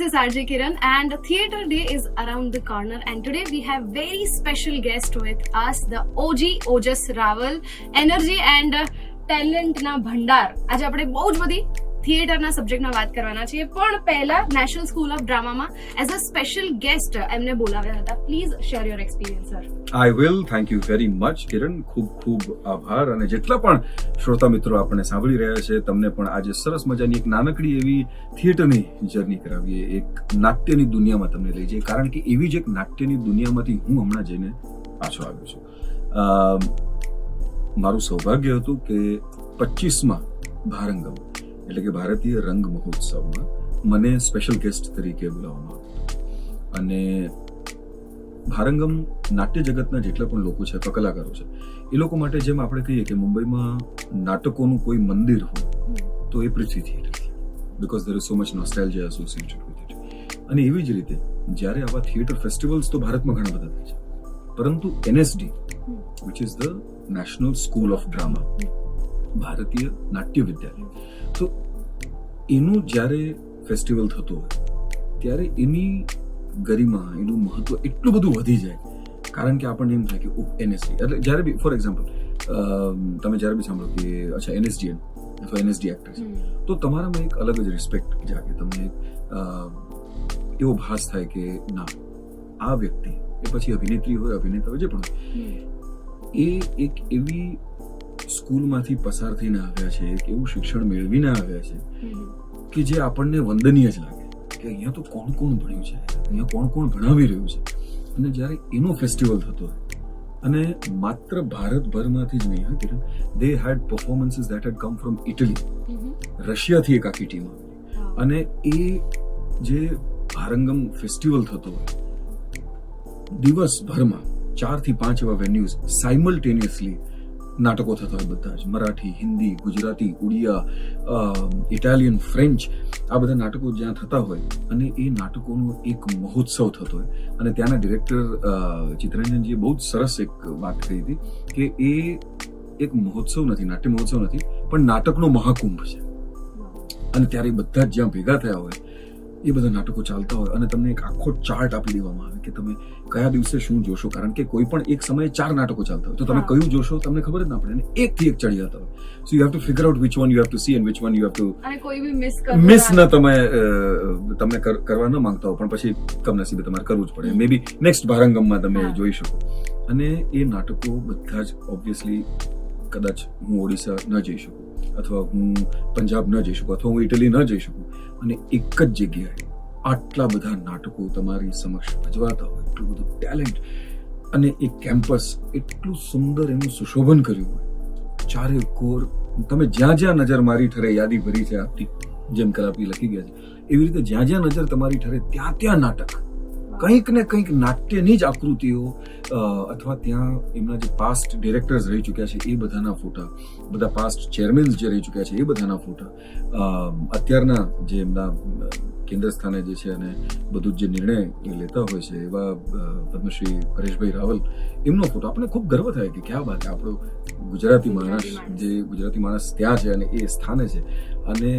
this is RJ Kiran and Theatre Day is around the corner and today we have very special guest with us, the OG Ojas Raval, energy and talent ના ભંડાર. આજે આપણે બહુ જ બધી થિયેટરના સબ્જેક્ટમાં વાત કરવાના છીએ, પણ પહેલા નેશનલ સ્કૂલ ઓફ ડ્રામામાં એઝ અ સ્પેશિયલ ગેસ્ટ એમને બોલાવ્યા હતા. Please share your experience sir. I will. Thank you very much Kiran. ખૂબ ખૂબ આભાર. અને જેટલા પણ શ્રોતા મિત્રો આપણને સાંભળી રહ્યા છે તમને પણ આજે સરસ મજાની એક નાનકડી એવી થિયેટરની જર્ની કરાવીએ, એક નાટ્યની દુનિયામાં તમને લઈ જઈએ, કારણ કે એવી જ એક નાટ્યની દુનિયામાંથી હું હમણાં જઈને પાછો આવ્યો છું. મારું સૌભાગ્ય હતું કે 25માં ભારંગમ એટલે કે ભારતીય રંગ મહોત્સવમાં મને સ્પેશિયલ ગેસ્ટ તરીકે બોલાવવામાં આવ્યો અને ભારંગમ નાટ્ય જગતના જેટલા પણ લોકો છે અથવા કલાકારો છે એ લોકો માટે જેમ આપણે કહીએ કે મુંબઈમાં નાટકોનું કોઈ મંદિર હોય તો એ પૃથ્વી થિયેટર છે, because there is so much nostalgia associated with it. અને એવી જ રીતે જ્યારે આવા થિયેટર ફેસ્ટિવલ્સ તો ભારતમાં ઘણા બધા થાય છે, પરંતુ NSD which is the national school of drama, ભારતીય નાટ્ય વિદ્યાલય, તો એનું જ્યારે ફેસ્ટિવલ થતો હોય ત્યારે એની ગરિમા, એનું મહત્વ એટલું બધું વધી જાય, કારણ કે આપણને એમ થાય કે NSD એટલે જ્યારે બી ફોર એક્ઝામ્પલ તમે જ્યારે બી સાંભળો કે અચ્છા NSDN અથવા NSD એક્ટર છે તો તમારામાં એક અલગ જ રિસ્પેક્ટ જાગે, તમને એવો ભાસ થાય કે ના આ વ્યક્તિ એ પછી અભિનેત્રી હોય અભિનેતા હોય જે પણ હોય એ એક એવી સ્કૂલમાંથી પસાર થઈને આવ્યા છે, એક એવું શિક્ષણ મેળવીને આવ્યા છે કે જે આપણને વંદનીય જ લાગે કે અહીંયા તો કોણ કોણ ભણ્યું છે, અહીંયા કોણ કોણ ભણાવી રહ્યું છે. અને જ્યારે એનો ફેસ્ટિવલ થતો હોય અને માત્ર ભારતભરમાંથી જ નહીં, હા Kiran, they had performances that had come from Italy, રશિયાથી એક આખી ટીમ આવી, અને એ જે ભારંગમ ફેસ્ટિવલ થતો હોય દિવસભરમાં 4 થી 5 એવા વેન્યુઝ સાયમલ્ટેનિયસલી નાટકો થતા હોય, બધા જ મરાઠી, હિન્દી, ગુજરાતી, ઉડિયા, ઇટાલિયન, ફ્રેન્ચ, આ બધા નાટકો જ્યાં થતા હોય અને એ નાટકોનો એક મહોત્સવ થતો હોય. અને ત્યાંના ડિરેક્ટર ચિત્તરંજનજીએ બહુ જ સરસ એક વાત કહી હતી કે એ એક મહોત્સવ નથી, નાટ્ય મહોત્સવ નથી, પણ નાટકનો મહાકુંભ છે. અને ત્યારે બધા જ જ્યાં ભેગા થયા હોય એ બધા નાટકો ચાલતા હોય અને તમને એક આખો ચાર્ટ આપી દેવામાં આવે કે તમે કયા દિવસે શું જોશો, કારણ કે કોઈ પણ એક સમયે 4 નાટકો ચાલતા હોય તો તમે કયું જોશો તમને ખબર જ ના પડે, અને એકથી એક ચડી જતા હોય. So you have to figure out which one you have to C and which one you have to અને કોઈ બી મિસ ન તમે કરવા ન માંગતા હો પણ પછી કમનસીબે તમારે કરવું જ પડે. મે બી નેક્સ્ટ ભારંગમમાં તમે જોઈ શકો. અને એ નાટકો બધા જ ઓબ્વિયસલી કદાચ હું ઓડિશા ન જઈ શકું અથવા હું પંજાબ ન જઈ શકું અથવા હું ઇટલી ન જઈ શકું, અને એક જ જગ્યાએ આટલા બધા નાટકો તમારી સમક્ષ ભજવાતા હોય, એટલું બધું ટેલેન્ટ અને એક કેમ્પસ એટલું સુંદર એનું સુશોભન કર્યું હોય, ચારે કોર તમે જ્યાં જ્યાં નજર મારી ઠરે, યાદી ભરી છે આપતી જેમ કલાપી લખી ગયા છે એવી રીતે જ્યાં જ્યાં નજર તમારી ઠરે ત્યાં ત્યાં નાટક, કંઈક ને કંઈક નાટ્યની જ આકૃતિઓ, અથવા ત્યાં એમના જે પાસ્ટ ડિરેક્ટર્સ રહી ચૂક્યા છે એ બધાના ફોટા, બધા પાસ્ટ ચેરમેન્સ જે રહી ચૂક્યા છે એ બધાના ફોટા, અત્યારના જે એમના કેન્દ્ર સ્થાને જે છે અને બધું જે નિર્ણય લેતા હોય છે એવા પદ્મશ્રી પરેશભાઈ રાવલ, એમનો ફોટો આપણને ખૂબ ગર્વ થાય કે ક્યાં વાત, આપણો ગુજરાતી માણસ ત્યાં છે અને એ સ્થાને છે. અને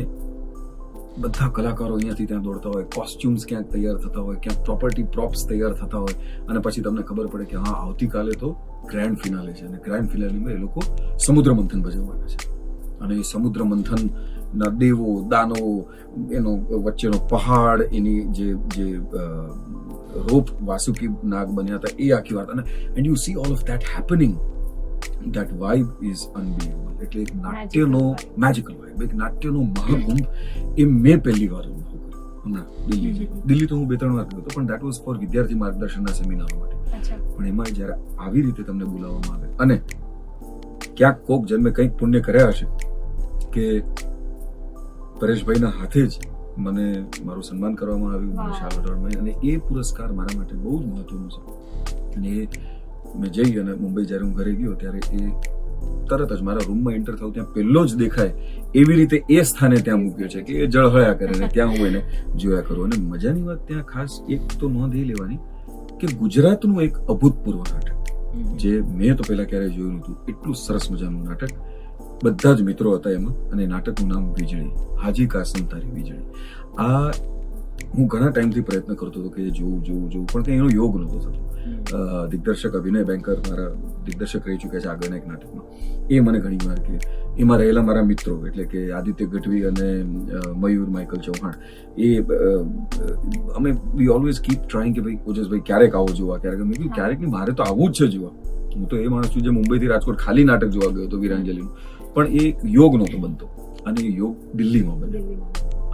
બધા કલાકારો અહીંયાથી ત્યાં દોડતા હોય, કોસ્ચ્યુમ્સ ક્યાંક તૈયાર થતા હોય, ક્યાંક પ્રોપર્ટી પ્રોપ્સ તૈયાર થતા હોય, અને પછી તમને ખબર પડે કે હા આવતીકાલે તો ગ્રેન્ડ ફિનાલે છે અને ગ્રેન્ડ ફિનાલેમાં એ લોકો સમુદ્ર મંથન ભજવવાના છે. અને એ સમુદ્ર મંથનના દેવો દાનવો, એનો વચ્ચેનો પહાડ, એની જે રોપ વાસુકી નાગ બન્યા હતા એ આખી વાત, અને and you C all of that happening, that vibe is unbelievable. એટલે એક નાટ્યનો મેજિકલ વાઇબ, એક નાટ્યનો મહાકુંભ એ મેં પહેલી વાર અનુભવ કર્યો હમણાં દિલ્હી તો હું 2-3 વાર ગયો હતો, પણ દેટ વોઝ ફોર વિદ્યાર્થી માર્ગદર્શનના સેમિનારો માટે. પણ એમાં જ્યારે આવી રીતે તમને બોલાવવામાં આવે અને ક્યાંક કોક જન્મે કંઈક પુણ્ય કર્યા હશે કે પરેશભાઈના હાથે જ મને મારું સન્માન કરવામાં આવ્યું, મને શાલ અઢારમાં, અને એ પુરસ્કાર મારા માટે બહુ જ મહત્વનો છે. અને એ મેં જઈ અને મુંબઈ જ્યારે હું ઘરે ગયો ત્યારે એ તરત જ મારા રૂમમાં એન્ટર થયું ત્યાં પહેલો જ દેખાય એવી રીતે એ સ્થાને ત્યાં મૂક્યો છે કે એ જળહળ્યા કરે ને ત્યાં હું એને જોયા કરું. અને મજાની વાત ત્યાં ખાસ એક તો નોંધ એ લેવાની કે ગુજરાતનું એક અભૂતપૂર્વ નાટક જે મેં તો પહેલા ક્યારેય જોયું નહોતું, એટલું સરસ મજાનું નાટક, બધા જ મિત્રો હતા એમાં, અને નાટકનું નામ વીજળી, હાજી કાસમ તારી વીજળી. આ હું ઘણા ટાઈમથી પ્રયત્ન કરતો હતો કે જોવું પણ કંઈ એનો યોગ નહોતો થતો. દિગ્દર્શક અભિનય બેંકર મારા દિગ્દર્શક રહી ચૂક્યા છે આગળના એક નાટકમાં. એ મને ઘણી વાર કે એમાં રહેલા મારા મિત્રો એટલે કે આદિત્ય ગઢવી અને મયુર માઇકલ ચૌહાણ અમે વી ઓલવેઝ કીપ ટ્રાઈંગ કે ભાઈ ઓજસભાઈ ક્યારેક આવો જોવા ક્યારેક. મેં કીધું ક્યારેક નહીં, મારે તો આવવું જ છે જોવા. હું તો એ માણસ છું જે મુંબઈથી રાજકોટ ખાલી નાટક જોવા ગયો હતો વીરાંજલિનું, પણ એ યોગ નહોતો બનતો અને એ યોગ દિલ્હીમાં બન્યો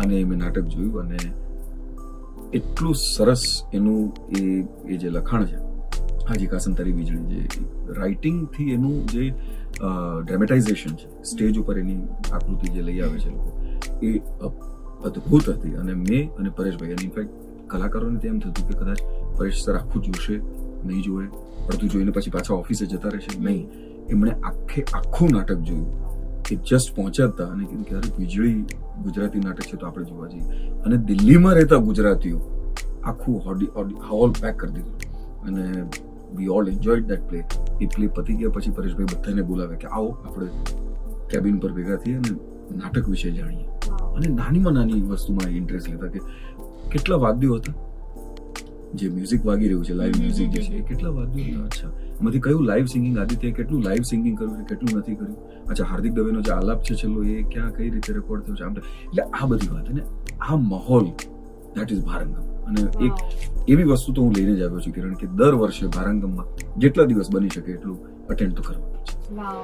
અને મેં નાટક જોયું અને એટલું સરસ એનું એ જે લખાણ છે હાજી કાસમ તારી વીજળી, જે રાઇટિંગથી એનું જે ડ્રામેટાઇઝેશન છે સ્ટેજ ઉપર એની આકૃતિ જે લઈ આવે છે લોકો, એ અદ્ભુત હતી. અને મેં અને પરેશભાઈ અને ઇનફેક્ટ કલાકારોને તેમ થતું કે કદાચ પરેશ સર આખું જોશે નહીં જોવે, અડધું જોઈને પછી પાછા ઓફિસે જતા રહેશે. નહીં, એમણે આખું નાટક જોયું. એ જસ્ટ પહોંચ્યા હતા અને કીધું કે અરે વીજળી ગુજરાતી નાટક છે તો આપણે જોવા જઈએ. અને દિલ્હીમાં રહેતા ગુજરાતીઓ આખું હોલ પેક કરી દીધું અને we all enjoyed that play. A play પતી ગયા પછી પરેશભાઈ બધાને બોલાવ્યા કે આવો આપણે કેબિન પર ભેગા થઈએ અને નાટક વિશે જાણીએ. અને નાનીમાં નાની વસ્તુમાં ઇન્ટરેસ્ટ લેતા કે કેટલા વાદ્યો હતા, જે મ્યુઝિક વાગી રહ્યું છે લાઈવ મ્યુઝિક જે છે એ કેટલા વાદ્યો હતા. અચ્છા, એમાંથી કયું લાઈવ સિંગિંગ આદિત્ય કેટલું લાઈવ સિંગિંગ કર્યું છે, કેટલું નથી કર્યું. અચ્છા, હાર્દિક દવેનો જે આલાપ છે છેલ્લો એ ક્યાં કઈ રીતે રેકોર્ડ થયો છે આમ. એટલે આ બધી વાત અને આ માહોલ દેટ ઇઝ ભારંગમ. અને એક એવી વસ્તુ તો હું લઈને જ આવ્યો છું કિરણ કે દર વર્ષે ભારંગમમાં જેટલા દિવસ બની શકે એટલું અટેન્ડ તો કરવાનું છે. વાવ.